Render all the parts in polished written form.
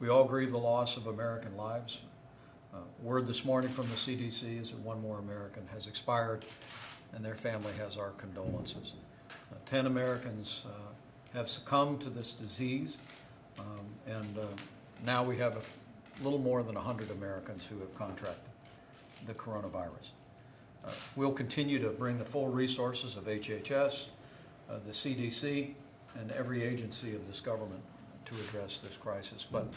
We all grieve the loss of American lives. Word this morning from the CDC is that one more American has expired, and their family has our condolences. 10 Americans have succumbed to this disease, and now we have a little more than 100 Americans who have contracted the coronavirus. We'll continue to bring the full resources of HHS, the CDC, and every agency of this government to address this crisis. But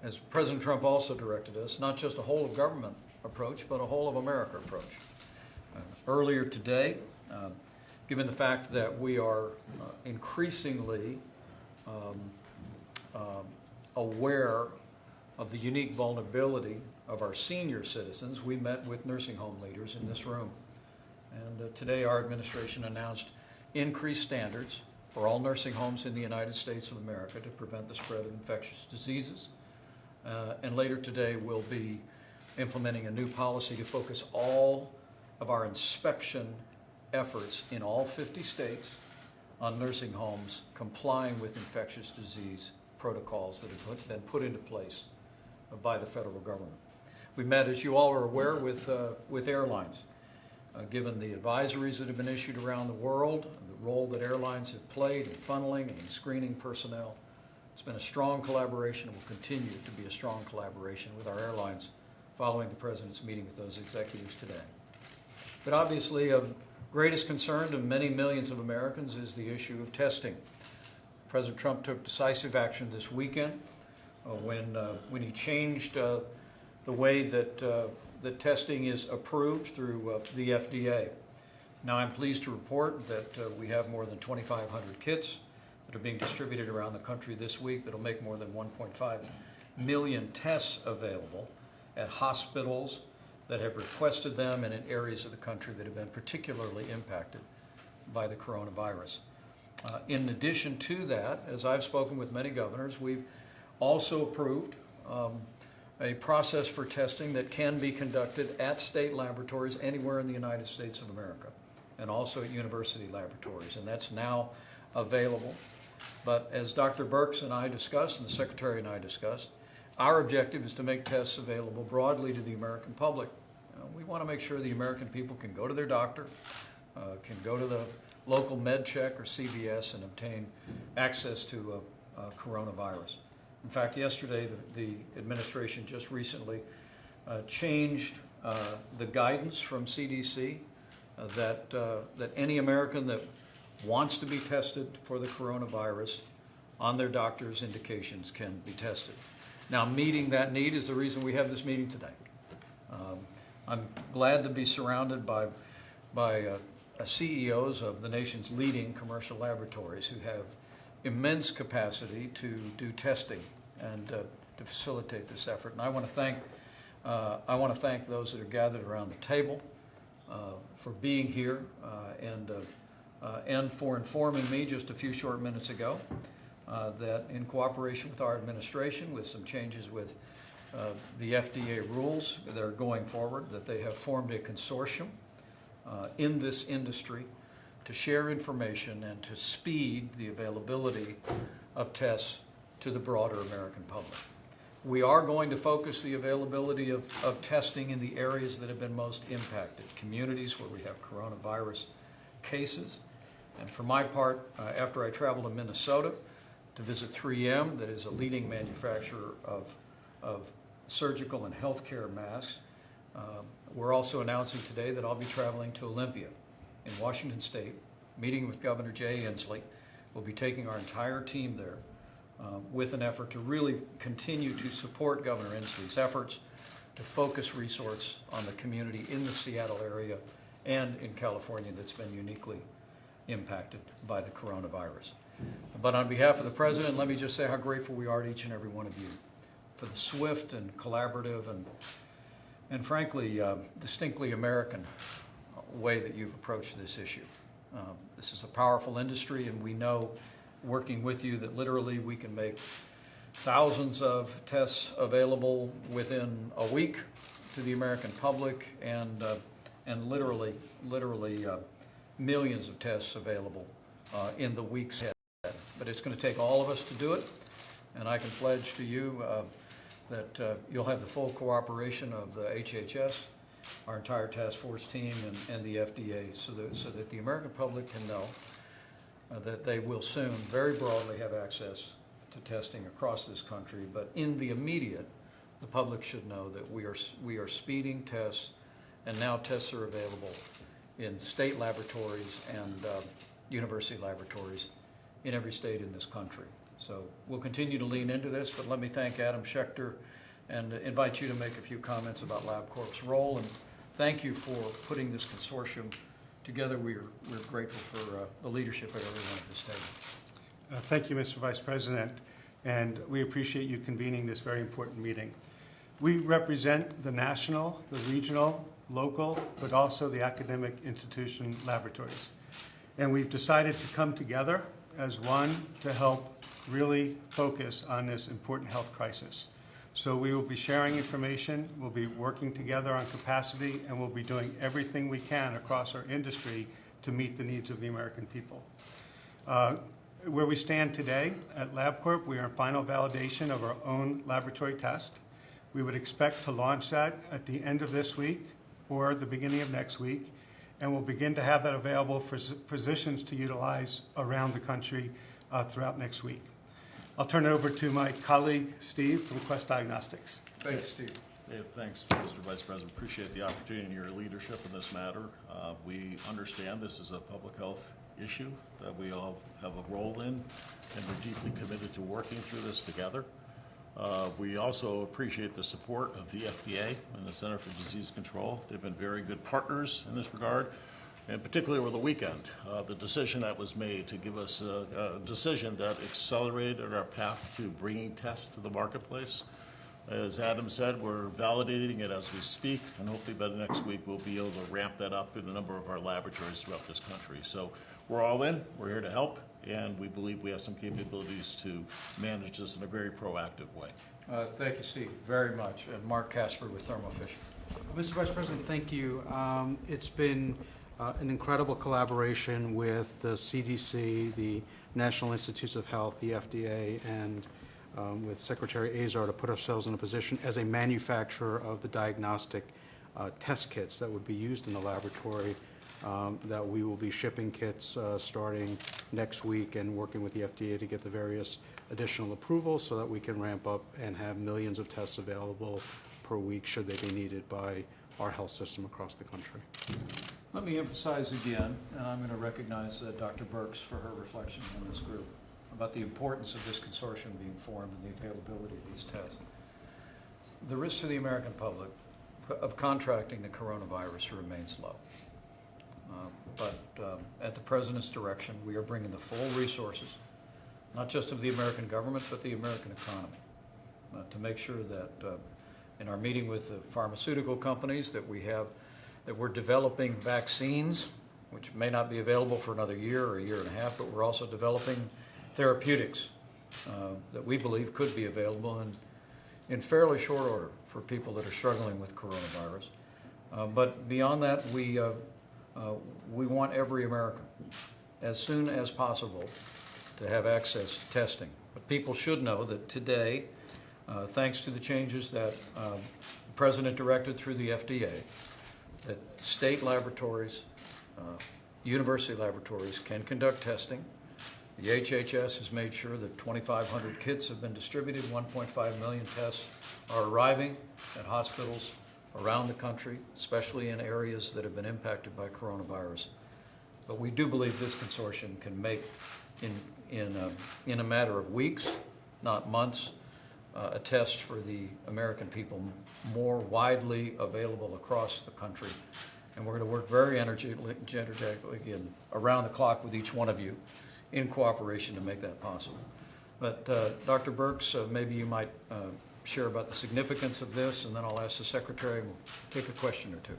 as President Trump also directed us, not just a whole of government approach, but a whole of America approach. Earlier today, given the fact that we are increasingly aware of the unique vulnerability of our senior citizens, we met with nursing home leaders in this room. And today our administration announced increased standards for all nursing homes in the United States of America to prevent the spread of infectious diseases. And later today we'll be implementing a new policy to focus all of our inspection efforts in all 50 states on nursing homes complying with infectious disease protocols that have been put into place by the federal government. We met, as you all are aware, with airlines. Given the advisories that have been issued around the world, the role that airlines have played in funneling and in screening personnel, it's been a strong collaboration and will continue to be a strong collaboration with our airlines following the President's meeting with those executives today. But obviously of greatest concern to many millions of Americans is the issue of testing. President Trump took decisive action this weekend when he changed the way that testing is approved through the FDA. Now I'm pleased to report that we have more than 2,500 kits that are being distributed around the country this week that will make more than 1.5 million tests available at hospitals that have requested them and in areas of the country that have been particularly impacted by the coronavirus. In addition to that, as I've spoken with many governors, we've also approved a process for testing that can be conducted at state laboratories anywhere in the United States of America, and also at university laboratories, and that's now available. But as Dr. Birx and I discussed, and the Secretary and I discussed, our objective is to make tests available broadly to the American public. We want to make sure the American people can go to their doctor, can go to the local MedCheck or CVS and obtain access to coronavirus. In fact, yesterday the administration just recently changed the guidance from CDC that any American that wants to be tested for the coronavirus on their doctor's indications can be tested. Now, meeting that need is the reason we have this meeting today. I'm glad to be surrounded by CEOs of the nation's leading commercial laboratories who have immense capacity to do testing and to facilitate this effort. And I want to thank those that are gathered around the table for being here and for informing me just a few short minutes ago that in cooperation with our administration, with some changes with the FDA rules that are going forward, that they have formed a consortium in this industry to share information and to speed the availability of tests to the broader American public. We are going to focus the availability of testing in the areas that have been most impacted, communities where we have coronavirus cases. And for my part, after I traveled to Minnesota to visit 3M, that is a leading manufacturer of surgical and healthcare masks, we're also announcing today that I'll be traveling to Olympia in Washington State, meeting with Governor Jay Inslee. We'll be taking our entire team there with an effort to really continue to support Governor Inslee's efforts to focus resources on the community in the Seattle area and in California that's been uniquely impacted by the coronavirus. But on behalf of the President, let me just say how grateful we are to each and every one of you for the swift and collaborative and frankly, distinctly American way that you've approached this issue. This is a powerful industry, and we know, working with you, that literally we can make thousands of tests available within a week to the American public, and literally millions of tests available in the weeks ahead. But it's going to take all of us to do it, And I can pledge to you that you'll have the full cooperation of the HHS, our entire task force team, and the FDA, so that the American public can know that they will soon very broadly have access to testing across this country. But in the immediate, the public should know that we are speeding tests, and now tests are available in state laboratories and university laboratories in every state in this country. So we'll continue to lean into this, but let me thank Adam Schechter and invite you to make a few comments about LabCorp's role, and thank you for putting this consortium together. We're grateful for the leadership of everyone at this table. Thank you, Mr. Vice President, and we appreciate you convening this very important meeting. We represent the national, the regional, local, but also the academic institution laboratories. And we've decided to come together as one to help really focus on this important health crisis. So we will be sharing information, we'll be working together on capacity, and we'll be doing everything we can across our industry to meet the needs of the American people. Where we stand today at LabCorp, we are in final validation of our own laboratory test. We would expect to launch that at the end of this week or the beginning of next week, and we'll begin to have that available for physicians to utilize around the country throughout next week. I'll turn it over to my colleague, Steve, from Quest Diagnostics. Thanks, Steve. Hey, thanks, Mr. Vice President. Appreciate the opportunity and your leadership in this matter. We understand this is a public health issue that we all have a role in, and we're deeply committed to working through this together. We also appreciate the support of the FDA and the Center for Disease Control. They've been very good partners in this regard, and particularly over the weekend, the decision that was made to give us a decision that accelerated our path to bringing tests to the marketplace. As Adam said, we're validating it as we speak, and hopefully by the next week we'll be able to ramp that up in a number of our laboratories throughout this country. So we're all in, we're here to help, and we believe we have some capabilities to manage this in a very proactive way. Thank you, Steve, very much. And Mark Casper with Thermo Fisher. Mr. Vice President, thank you. It's been an incredible collaboration with the CDC, the National Institutes of Health, the FDA, and with Secretary Azar to put ourselves in a position as a manufacturer of the diagnostic test kits that would be used in the laboratory, that we will be shipping kits starting next week and working with the FDA to get the various additional approvals so that we can ramp up and have millions of tests available per week should they be needed by our health system across the country. Let me emphasize again, and I'm going to recognize Dr. Burks for her reflections on this group, about the importance of this consortium being formed and the availability of these tests. The risk to the American public of contracting the coronavirus remains low. But at the President's direction, we are bringing the full resources, not just of the American government, but the American economy, to make sure that in our meeting with the pharmaceutical companies that we're developing vaccines, which may not be available for another year or a year and a half, but we're also developing therapeutics that we believe could be available in fairly short order for people that are struggling with coronavirus. But beyond that, we want every American, as soon as possible, to have access to testing. But people should know that today, thanks to the changes that the President directed through the FDA, that state laboratories, university laboratories can conduct testing. The HHS has made sure that 2,500 kits have been distributed. 1.5 million tests are arriving at hospitals around the country, especially in areas that have been impacted by coronavirus. But we do believe this consortium can make, in a matter of weeks, not months, a test for the American people more widely available across the country. And we're going to work very energetically and around the clock with each one of you in cooperation to make that possible. But Dr. Burks, maybe you might share about the significance of this, and then I'll ask the Secretary and we'll take a question or two.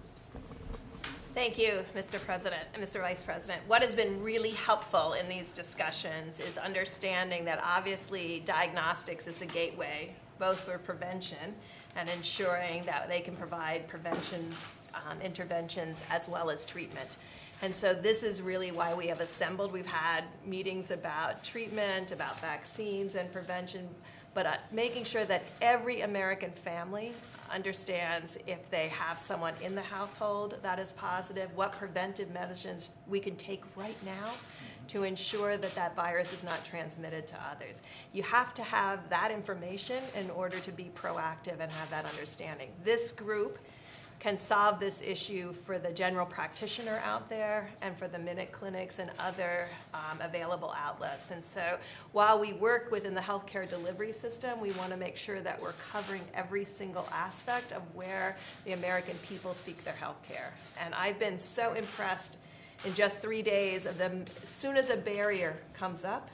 Thank you, Mr. President and Mr. Vice President. What has been really helpful in these discussions is understanding that obviously diagnostics is the gateway, both for prevention and ensuring that they can provide prevention interventions as well as treatment. And so this is really why we have assembled. We've had meetings about treatment, about vaccines and prevention, but making sure that every American family understands if they have someone in the household that is positive, what preventive measures we can take right now to ensure that that virus is not transmitted to others. You have to have that information in order to be proactive and have that understanding. This group can solve this issue for the general practitioner out there and for the Minute Clinics and other available outlets. And so while we work within the healthcare delivery system, we want to make sure that we're covering every single aspect of where the American people seek their health care. And I've been so impressed in just 3 days of them. As soon as a barrier comes up,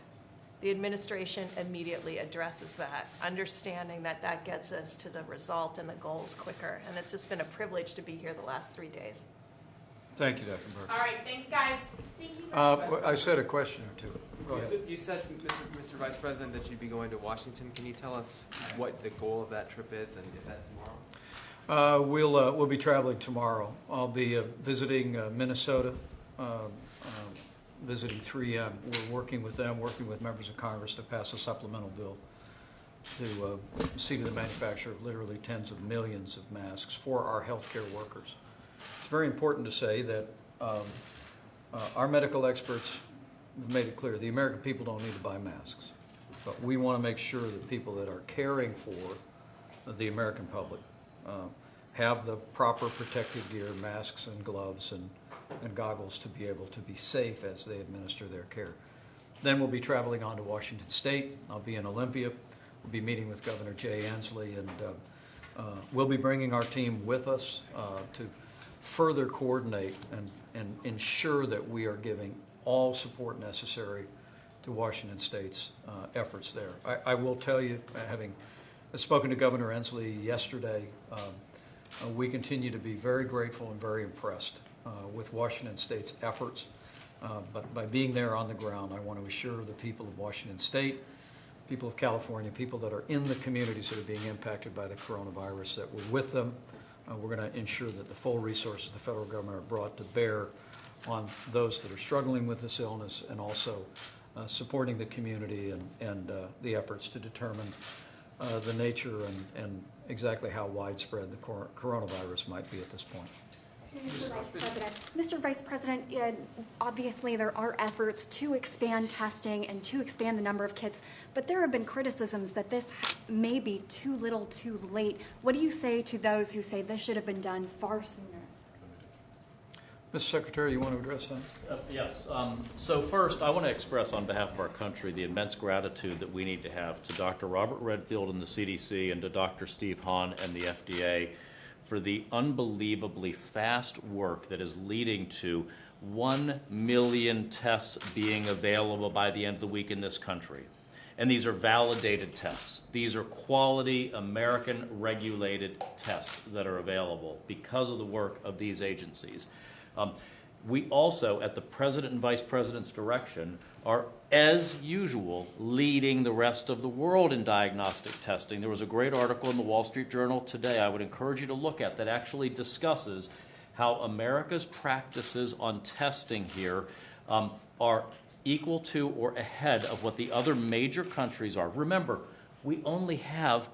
the administration immediately addresses that, understanding that that gets us to the result and the goals quicker. And it's just been a privilege to be here the last 3 days. Thank you, Dr. Burke. All right, thanks, guys. Thank you. I said a question or two. Go ahead. You said, Mr. Vice President, that you'd be going to Washington. Can you tell us what the goal of that trip is, and is that tomorrow? We'll be traveling tomorrow. I'll be visiting Minnesota, visiting 3M. We're working with them, working with members of Congress to pass a supplemental bill to see to the manufacture of literally tens of millions of masks for our healthcare workers. It's very important to say that our medical experts have made it clear the American people don't need to buy masks, but we want to make sure that people that are caring for the American public have the proper protective gear, masks and gloves and goggles to be able to be safe as they administer their care. Then we'll be traveling on to Washington State. I'll be in Olympia. We'll be meeting with Governor Jay Inslee, and we'll be bringing our team with us to further coordinate and ensure that we are giving all support necessary to Washington State's efforts there. I will tell you, having spoken to Governor Inslee yesterday, we continue to be very grateful and very impressed with Washington State's efforts. But by being there on the ground, I want to assure the people of Washington State, people of California, people that are in the communities that are being impacted by the coronavirus, that we're with them. We're going to ensure that the full resources of the federal government are brought to bear on those that are struggling with this illness, and also supporting the community and the efforts to determine the nature and exactly how widespread the coronavirus might be at this point. Mr. Vice President, obviously there are efforts to expand testing and to expand the number of kits, but there have been criticisms that this may be too little too late. What do you say to those who say this should have been done far sooner? Mr. Secretary, you want to address that? Yes. So first, I want to express on behalf of our country the immense gratitude that we need to have to Dr. Robert Redfield and the CDC and to Dr. Steve Hahn and the FDA for the unbelievably fast work that is leading to 1 million tests being available by the end of the week in this country. And these are validated tests. These are quality American regulated tests that are available because of the work of these agencies. We also, at the President and Vice President's direction, are, as usual, leading the rest of the world in diagnostic testing. There was a great article in the Wall Street Journal today I would encourage you to look at that actually discusses how America's practices on testing here are equal to or ahead of what the other major countries are. Remember, we only have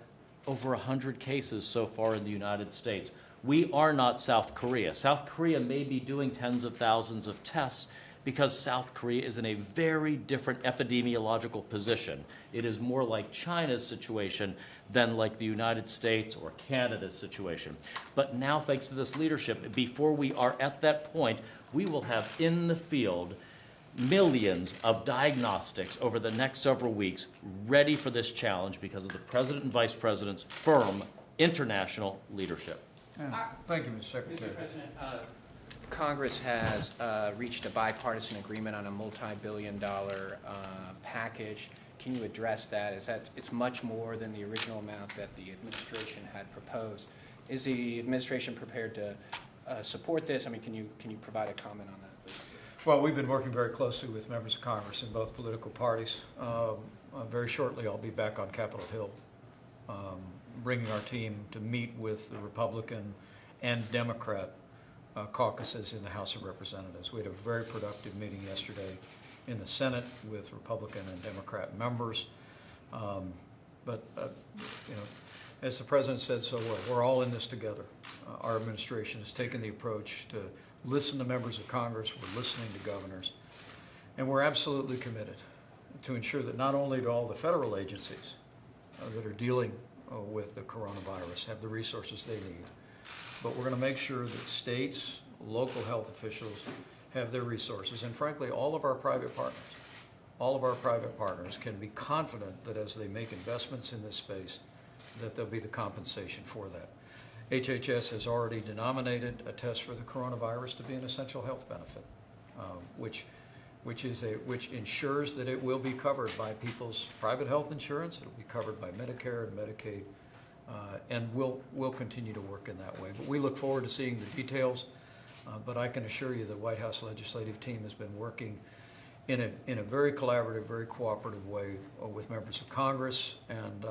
over 100 cases so far in the United States. We are not South Korea. South Korea may be doing tens of thousands of tests because South Korea is in a very different epidemiological position. It is more like China's situation than like the United States or Canada's situation. But now, thanks to this leadership, before we are at that point, we will have in the field millions of diagnostics over the next several weeks ready for this challenge because of the President and Vice President's firm international leadership. Thank you, Mr. Secretary. Mr. President, Congress has reached a bipartisan agreement on a multi-billion-dollar package. Can you address that? It's much more than the original amount that the administration had proposed. Is the administration prepared to support this? I mean, can you provide a comment on that, please? Well, we've been working very closely with members of Congress in both political parties. Very shortly, I'll be back on Capitol Hill, bringing our team to meet with the Republican and Democrat caucuses in the House of Representatives. We had a very productive meeting yesterday in the Senate with Republican and Democrat members. But, you know, as the President said so well, we're all in this together. Our administration has taken the approach to listen to members of Congress, we're listening to governors, and we're absolutely committed to ensure that not only do all the federal agencies that are dealing with the coronavirus have the resources they need, but we're going to make sure that states, local health officials have their resources, and frankly, all of our private partners can be confident that as they make investments in this space, that there'll be the compensation for that. HHS has already denominated a test for the coronavirus to be an essential health benefit, which ensures that it will be covered by people's private health insurance. It'll be covered by Medicare and Medicaid, and we'll continue to work in that way. But we look forward to seeing the details. But I can assure you the White House legislative team has been working in a very collaborative, very cooperative way with members of Congress, and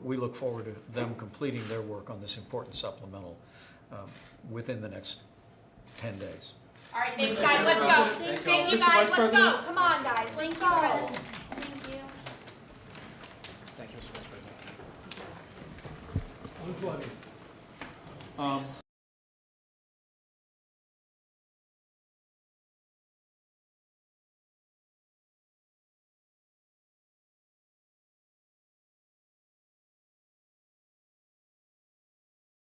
we look forward to them completing their work on this important supplemental within the next 10 days. All right, thanks, guys. Let's go. Thank you, guys. Let's go. Come on, guys. Let's go. Thank you. Thank you, Mr. Vice President.